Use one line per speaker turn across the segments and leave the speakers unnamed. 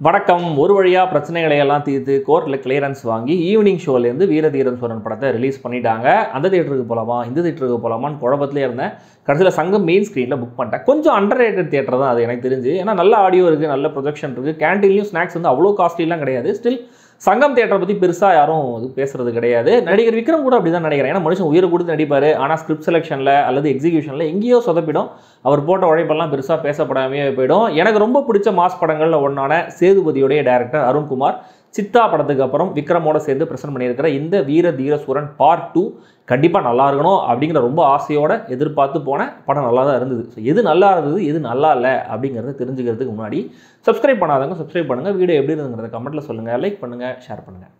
வணக்கம். ஒரு வழியா பிரச்சனைகளை எல்லாம் தீர்த்து கோர்ட்ல கிளியரன்ஸ் வாங்கி ஈவினிங் ஷோலேருந்து வீரதீரன் சூரன் படத்தை ரிலீஸ் பண்ணிட்டாங்க. அந்த தியேட்டருக்கு போகலாமா இந்த தியேட்டருக்கு போகலாமான்னு குழப்பத்திலே இருந்தேன். கடைசியில் சங்கம் மெயின் ஸ்க்ரீனில் புக் பண்ணிட்டேன். கொஞ்சம் அண்டர் ரேட்டட் தியேட்டர் தான் அது எனக்கு தெரிஞ்சு. ஏன்னா நல்ல ஆடியோ இருக்குது, நல்ல ப்ரொஜெக்ஷன் இருக்குது, கேன்டீன்லையும் ஸ்நாக்ஸ் வந்து அவ்வளோ காஸ்ட்லிலாம் கிடையாது. ஸ்டில் சங்கம் தியேட்டரை பற்றி பெருசாக யாரும் இது பேசுறது கிடையாது. நடிகர் விக்ரம் கூட அப்படி தான் நினைக்கிறேன். ஏன்னா மனுஷன் உயிரை கொடுத்து நடிப்பார், ஆனால் ஸ்கிரிப்ட் செலெக்ஷனில் அல்லது எக்ஸிக்யூஷனில் எங்கேயோ சொதப்பிடும். அவர் போட்ட உழைப்பெல்லாம் பெருசாக பேசப்படாமையே போயிடும். எனக்கு ரொம்ப பிடிச்ச மாஸ் படங்களில் ஒன்றான சேதுபதியுடைய டைரக்டர் அருண்குமார் சித்தா படத்துக்கு அப்புறம் விக்ரமோட சேர்ந்து பிரசன்ட் பண்ணியிருக்கிற இந்த வீர தீர சூரன் பார்ட் 2 கண்டிப்பாக நல்லா இருக்கணும் அப்படிங்கிற ரொம்ப ஆசையோடு எதிர்பார்த்து போன படம் நல்லா தான் இருந்தது. ஸோ எது நல்லா இருந்தது எது நல்லா இல்லை அப்படிங்கிறத தெரிஞ்சுக்கிறதுக்கு முன்னாடி சப்ஸ்கிரைப் பண்ணாதவங்க சப்ஸ்கிரைப் பண்ணுங்கள். வீடியோ எப்படி இருந்துங்கிறத கமெண்ட்டில் சொல்லுங்கள், லைக் பண்ணுங்கள், ஷேர் பண்ணுங்கள்.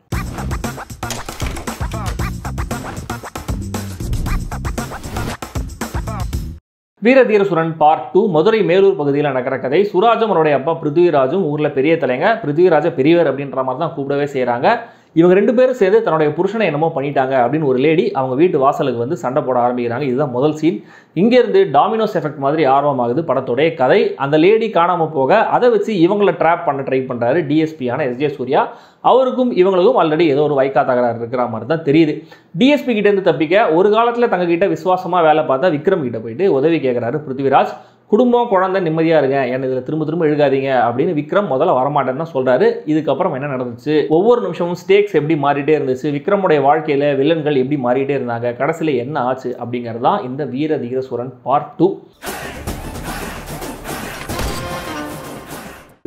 வீரதீர சூரன் பார்ட் 2 மதுரை மேலூர் பகுதியில் நடக்கிற கதை. சுராஜும் அவருடைய அப்பா பிருத்திவிராஜும் ஊரில் பெரிய தலைங்க. பிருத்திவிராஜ பெரியவர் அப்படின்ற மாதிரி தான் கூப்பிடவே செய்கிறாங்க. இவங்க ரெண்டு பேரும் சேர்ந்து தன்னுடைய புருஷனை என்னமோ பண்ணிட்டாங்க அப்படின்னு ஒரு லேடி அவங்க வீட்டு வாசலுக்கு வந்து சண்டை போட ஆரம்பிக்கிறாங்க. இதுதான் முதல் சீன். இங்கேருந்து டாமினோஸ் எஃபெக்ட் மாதிரி ஆர்வமாகுது படத்தோடைய கதை. அந்த லேடி காணாமல் போக அதை வச்சு இவங்களை ட்ராப் பண்ண ட்ரை பண்ணுறாரு டிஎஸ்பியான எஸ்ஜே சூர்யா. அவருக்கும் இவங்களுக்கும் ஆல்ரெடி ஏதோ ஒரு வைக்கா தகராறு இருக்கிற மாதிரி தான் தெரியுது. டிஎஸ்பி கிட்டேருந்து தப்பிக்க ஒரு காலத்தில் தங்ககிட்ட விசுவாசமாக வேலை பார்த்தா விக்ரம் கிட்ட போயிட்டு உதவி கேட்குறாரு பிருத்திவிராஜ். குடும்பம் குழந்தை நிம்மதியாக இருங்க, என்ன இதில் திரும்ப எழுகாதீங்க அப்படின்னு விக்ரம் முதல்ல வரமாட்டேன்னு தான் சொல்கிறாரு. இதுக்கப்புறம் என்ன நடந்துச்சு, ஒவ்வொரு நிமிஷமும் ஸ்டேக்ஸ் எப்படி மாறிட்டே இருந்துச்சு, விக்ரமுடைய வாழ்க்கையில் வில்லன்கள் எப்படி மாறிட்டே இருந்தாங்க, கடைசியில் என்ன ஆச்சு அப்படிங்கிறது தான் இந்த வீர தீர சூரன் பார்ட் 2.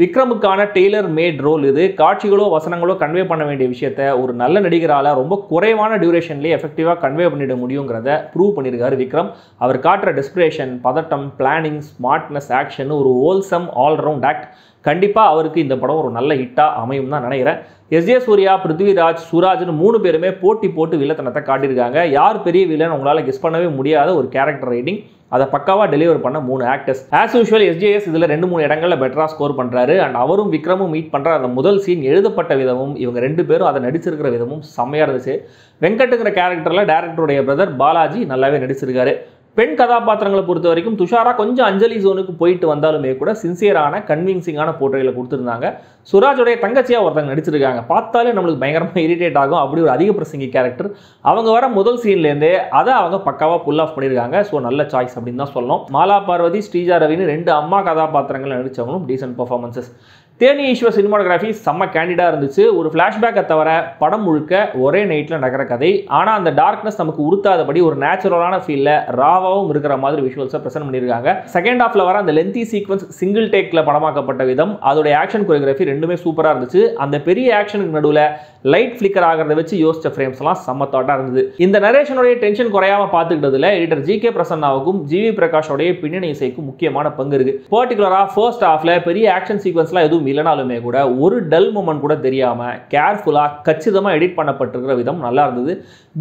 விக்ரமுக்கான டெய்லர் மேட் ரோல் இது. காட்சிகளோ வசனங்களோ கன்வே பண்ண வேண்டிய விஷயத்த ஒரு நல்ல நடிகரால் ரொம்ப குறைவான டியூரேஷன்லேயே எஃபெக்டிவாக கன்வே பண்ணிட முடியுங்கிறத ப்ரூவ் பண்ணியிருக்காரு விக்ரம். அவர் காட்டுற டெஸ்பிரேஷன், பதட்டம், பிளானிங், ஸ்மார்ட்னஸ், ஆக்ஷன், ஒரு ஹோல்சம் ஆல்ரவுண்ட் ஆக்ட் கண்டிப்பாக அவருக்கு இந்த படம் ஒரு நல்ல ஹிட்டாக அமையும் தான் நினைக்கிறேன். எஸ்ஜே சூர்யா, பிருத்திவிராஜ், சுராஜ்னு 3 பேருமே போட்டு வில்லத்தனத்தை காட்டியிருக்காங்க. யார் பெரிய வில்லன் உங்களால் கெஸ் பண்ணவே முடியாத ஒரு கேரக்டர் ரைட்டிங், அதை பக்காவாக டெலிவர் பண்ண 3 ஆக்டர்ஸ். ஆஸ் யூஷுவல் எஸ்ஜேஎஸ் இதில் 2-3 இடங்களில் பெட்டராக ஸ்கோர் பண்ணுறாரு. அண்ட் அவரும் விக்ரமும் மீட் பண்ணுற அந்த முதல் சீன் எழுதப்பட்ட விதமும் இவங்க 2 பேரும் அதை நடிச்சிருக்கிற விதமும் செம்மையாக இருந்துச்சு. வெங்கட்டுங்கிற கேரக்டரில் டேரக்டருடைய பிரதர் பாலாஜி நல்லாவே நடிச்சிருக்காரு. பெண் கதாபாத்திரங்களை பொறுத்த வரைக்கும் துஷாரா கொஞ்சம் அஞ்சலி ஜோனுக்கு போயிட்டு வந்தாலுமே கூட சின்சியரான கன்வின்சிங்கான போர்ட்ரேல கொடுத்துருந்தாங்க. சுராஜோடைய தங்கச்சியாக ஒருத்தங்க நடிச்சிருக்காங்க. பார்த்தாலே நம்மளுக்கு பயங்கரமாக இரிட்டேட் ஆகும், அப்படி ஒரு அதிக பிரசங்கி கேரக்டர். அவங்க வர முதல் சீன்லேருந்தே அதை அவங்க பக்காவாக புல் ஆஃப் பண்ணியிருக்காங்க. ஸோ நல்ல சாய்ஸ் அப்படின்னு தான் சொல்லணும். மாலா பார்வதி, ஸ்ரீஜா ரவின்னு 2 அம்மா கதாபாத்திரங்கள் நடித்தவங்களும் decent performances. Theni Eswar cinematography செம்ம கேண்டிடாக இருந்துச்சு. ஒரு ஃப்ளாஷ்பேக்கை தவிர படம் முழுக்க ஒரே நைட்டில் நடக்கிற கதை. ஆனால் அந்த டார்க்னஸ் நமக்கு உறுத்தாதபடி ஒரு நேச்சுரலான ஃபீலில் ராவாகவும் இருக்கிற மாதிரி விஷுவல்ஸை ப்ரெசென்ட் பண்ணியிருக்காங்க. செகண்ட் ஹாஃபில் வர அந்த லென்த்தி சீக்வன்ஸ் சிங்கிள் டேக்கில் படமாக்கப்பட்ட விதம், அதோடைய ஆக்ஷன் கொரியோகிராஃபி ரெண்டுமே சூப்பராக இருந்துச்சு. அந்த பெரிய ஆக்ஷனுக்கு நடுவில் லைட் ஃப்ளிக்கர் ஆகிறத வச்சு யோசிச்ச ஃப்ரேம்ஸ்லாம் செம்ம தாட்டாக இருந்தது. இந்த நரேஷனுடைய டென்ஷன் குறையாமல் பார்த்துக்கிட்டதுல எடிட்டர் ஜி.கே. பிரசன்னாவுக்கும் ஜிவி பிரகாஷோடைய பின்னணி இசைக்கும் முக்கியமான பங்கு இருக்கு. பர்டிகுலராக ஃபர்ஸ்ட் ஹாஃப்ல பெரிய ஆக்ஷன் சீக்வன்ஸ்லாம் எதுவும் இல்லைனாலுமே கூட ஒரு டல் மூமெண்ட் கூட தெரியாம கேர்ஃபுல்லா கச்சிதமா எடிட் பண்ணப்பட்டிருக்கிற விதம் நல்லா இருந்தது.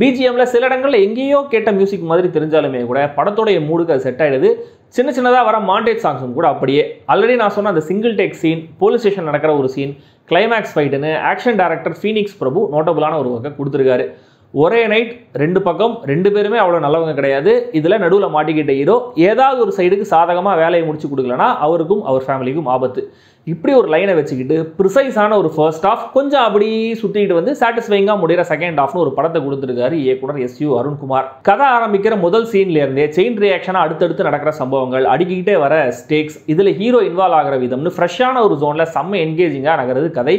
பிஜிஎம்ல சில இடங்கள்ல எங்கேயோ கேட்ட மியூசிக் மாதிரி தெரிஞ்சாலுமே கூட படத்தோடைய மூடுக்கு அது செட் ஆயிடுது. சின்னதாக வர மாண்டேஜ் சாங்ஸும் கூட அப்படியே. ஆல்ரெடி நான் சொன்ன அந்த single take scene, police station நடக்கிற ஒரு சீன், கிளைமேக்ஸ் ஃபைட்டுன்னு ஆக்ஷன் டைரக்டர் ஃபீனிக்ஸ் பிரபு நோட்டபுளான ஒரு ஒர்க்கை கொடுத்துருக்காரு. ஒரே நைட் 2 பக்கம் 2 பேருமே அவ்வளோ நல்லவங்க கிடையாது. இதில் நடுவில் மாட்டிக்கிட்ட ஹீரோ ஏதாவது ஒரு சைடுக்கு சாதகமாக வேலையை முடிச்சு கொடுக்கலன்னா அவருக்கும் அவர் ஃபேமிலிக்கும் ஆபத்து. இப்படி ஒரு லைனை வச்சுக்கிட்டு ப்ரிசைஸான ஒரு ஃபர்ஸ்ட் ஹாஃப், கொஞ்சம் அப்படி சுற்றிக்கிட்டு வந்து சாட்டிஸ்ஃபைங்காக முடிகிற செகண்ட் ஹாஃப்னு ஒரு படத்தை கொடுத்துருக்காரு இயக்குனர் எஸ்.யு. அருண்குமார். கதை ஆரம்பிக்கிற முதல் சீன்லேருந்தே செயின் ரியாக்ஷனாக அடுத்தடுத்து நடக்கிற சம்பவங்கள், அடிக்கிட்டே வர ஸ்டேக்ஸ், இதில் ஹீரோ இன்வால்வ் ஆகிற விதம்னு ஃப்ரெஷ்ஷான ஒரு ஜோனில் செம்ம என்கேஜிங்காக நகருது கதை.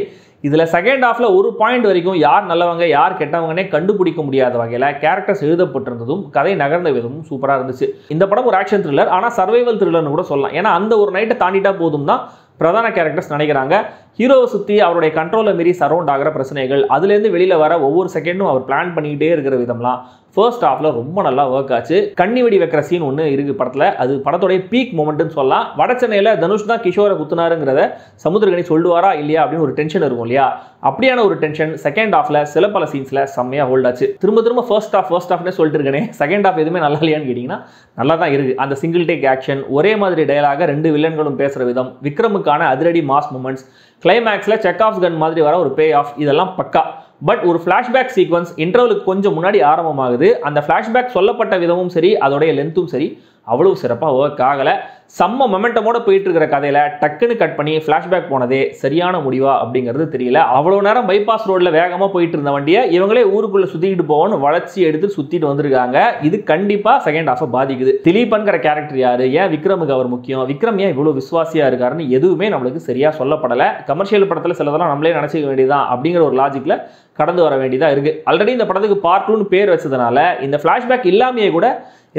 இதில் செகண்ட் ஹாஃபில் ஒரு பாயிண்ட் வரைக்கும் யார் நல்லவங்க யார் கெட்டவங்கன்னே கண்டுபிடிக்க முடியாத வகையில் கேரக்டர்ஸ் எழுதப்பட்டிருந்ததும் கதை நகர்ந்த விதமும் சூப்பராக இருந்துச்சு. இந்த படம் ஒரு ஆக்ஷன் த்ரில்லர், ஆனால் சர்வைவல் த்ரில்லர்னு கூட சொல்லலாம். ஏன்னா அந்த ஒரு நைட்டை தாண்டிட்டா போதும் தான் பிரதான கேரக்டர்ஸ் நினைக்கிறாங்க. ஹீரோவை சுற்றி அவருடைய கண்ட்ரோலை மீறி சரௌண்ட் ஆகிற பிரச்சனைகள், அதுலேருந்து வெளியில் வர ஒவ்வொரு செகண்டும் அவர் பிளான் பண்ணிக்கிட்டே இருக்கிற விதம்லாம் ஃபர்ஸ்ட் ஹாஃபில் ரொம்ப நல்லா ஒர்க் ஆச்சு. கண்ணி வெடி வைக்கிற சீன் ஒன்று இருக்குது படத்தில், அது படத்தோடைய பீக் மொமெண்ட்னு சொல்லலாம். வட சென்னையில் தனுஷ் தான் கிஷோரை குத்துனாருங்கிறத சமுத்திரகனி சொல்லுவாரா இல்லையா அப்படின்னு ஒரு டென்ஷன் இருக்கும் இல்லையா, அப்படியான ஒரு டென்ஷன் செகண்ட் ஹாஃபில் சில பல சீன்ஸில் செம்மையாக ஹோல்ட் ஆச்சு. திரும்ப ஃபர்ஸ்ட் ஹாஃப்னே சொல்லிட்டு இருக்கேனே, செகண்ட் ஹாஃப் எதுவுமே நல்லா இல்லையான்னு கேட்டிங்கன்னா நல்லா தான் இருக்குது. அந்த சிங்கிள் டேக் ஆக்ஷன், ஒரே மாதிரி டயலாக 2 வில்லன்களும் பேசுகிற விதம், விக்ரமுக்கான அதிரடி மாஸ் மூமெண்ட்ஸ், கிளைமேக்ஸில் செக் ஆஃப் கன் மாதிரி வர ஒரு பே ஆஃப், இதெல்லாம் பக்கா. பட் ஒரு ஃப்ளாஷ்பேக் சீக்வன்ஸ் இன்டர்வலுக்கு கொஞ்சம் முன்னாடி ஆரம்பமாகுது. அந்த ஃப்ளாஷ்பேக் சொல்லப்பட்ட விதமும் சரி, அதோடைய லென்த்தும் சரி, அவ்வளவு சிறப்பாக ஒர்க் ஆகலை. செம்ம மொமெண்டமோட போயிட்டு இருக்கிற கதையில டக்குன்னு கட் பண்ணி ஃபிளாஷ்பேக் போனதே சரியான முடிவா அப்படிங்கிறது தெரியல. அவ்வளவு நேரம் பைபாஸ் ரோட்ல வேகமா போயிட்டு இருந்த வண்டியை இவங்களே ஊருக்குள்ள சுத்திக்கிட்டு போவோன்னு வளைச்சி எடுத்து சுத்திட்டு வந்திருக்காங்க. இது கண்டிப்பா செகண்ட் ஹாஃபை பாதிக்குது. திலீப்ங்கிற கேரக்டர் யாரு, ஏன் விக்ரமுக்கு அவர் முக்கியம், விக்ரம் ஏன் இவ்வளவு விசுவாசியா இருக்காருன்னு எதுவுமே நம்மளுக்கு சரியா சொல்லப்படல. கமர்ஷியல் படத்துல சிலதெல்லாம் நம்மளே நினைச்சிக்க வேண்டியதான் அப்படிங்கிற ஒரு லாஜிக்ல கடந்து வர வேண்டியதா இருக்கு. ஆல்ரெடி இந்த படத்துக்கு பார்ட் 2ன்னு பேர் வச்சதுனால இந்த ஃபிளாஷ்பேக் இல்லாமையே கூட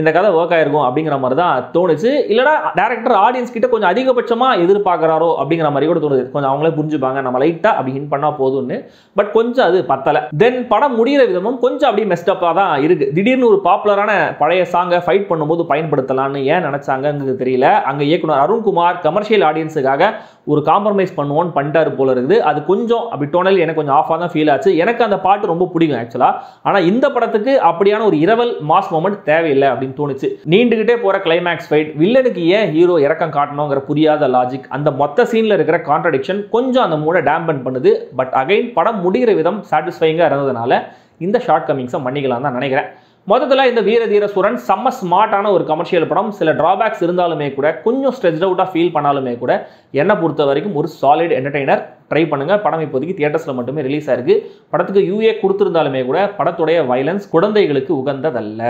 இந்த கதை ஒர்க் ஆயிருக்கும் அப்படிங்கிற மாதிரி தான் தோணுச்சு. இல்லைனா டேரக்டர் ஆடியன்ஸ் கிட்ட கொஞ்சம் அதிகபட்சமாக எதிர்பார்க்குறாரோ அப்படிங்கிற மாதிரி கூட தோணுது. கொஞ்சம் அவங்களே புரிஞ்சுப்பாங்க, நம்ம லைட்டாக அப்படி ஹிண்ட் பண்ணால் போதும்னு. பட் கொஞ்சம் அது பத்தலை. தென் படம் முடிகிற விதமும் கொஞ்சம் அப்படி மெஸ்டப்பாக தான் இருக்குது. திடீர்னு ஒரு பாப்புலரான பழைய சாங்கை ஃபைட் பண்ணும்போது பயன்படுத்தலான்னு ஏன் நினச்சாங்கன்னு தெரியல. அங்கே இயக்குனர் அருண்குமார் கமர்ஷியல் ஆடியன்ஸுக்காக ஒரு காம்ப்ரமைஸ் பண்ணுவோன்னு பண்ணிட்டாரு போல இருக்குது. அது கொஞ்சம் அப்படி டோனல் எனக்கு கொஞ்சம் ஆஃபாக தான் ஃபீல் ஆச்சு. எனக்கு அந்த பாட்டு ரொம்ப பிடிக்கும் ஆக்சுவலாக. ஆனால் இந்த படத்துக்கு அப்படியான ஒரு இரவல் மாஸ் மொமெண்ட் தேவையில்லை அப்படின்னு தோணுச்சு. நீண்டுகிட்டே போற கிளைமேக்ஸ் ஃபைட், வில்லனுக்கு ஏன் ஹீரோ இறக்கம் காட்டணுங்கிற புரியாத லாஜிக், அந்த மொத்த சீன்ல இருக்கிற கான்ட்ரடிக்ஷன் கொஞ்சம் அந்த மூட டேம்பன் பண்ணுது. பட் அகைன் படம் முடிகிற விதம் சாட்டிஸ்ஃபைங்கா இருந்ததுனால இந்த ஷார்ட் கமிங்ஸை மன்னிக்கலாம் தான் நினைக்கிறேன். மொத்தத்தில் இந்த வீர தீர சூரன் செம்ம ஸ்மார்ட்டான ஒரு கமர்ஷியல் படம். சில டிராபேக்ஸ் இருந்தாலுமே கூட, கொஞ்சம் ஸ்ட்ரெச்ட் அவுட்டாக ஃபீல் பண்ணாலுமே கூட, என்னை பொறுத்த வரைக்கும் ஒரு சாலிட் என்டர்டெய்னர். ட்ரை பண்ணுங்க. படம் இப்போதைக்கு தியேட்டர்ஸில் மட்டுமே ரிலீஸ் ஆயிருக்கு. படத்துக்கு யூஏ கொடுத்துருந்தாலுமே கூட படத்துடைய வயலன்ஸ் குழந்தைகளுக்கு உகந்ததல்ல.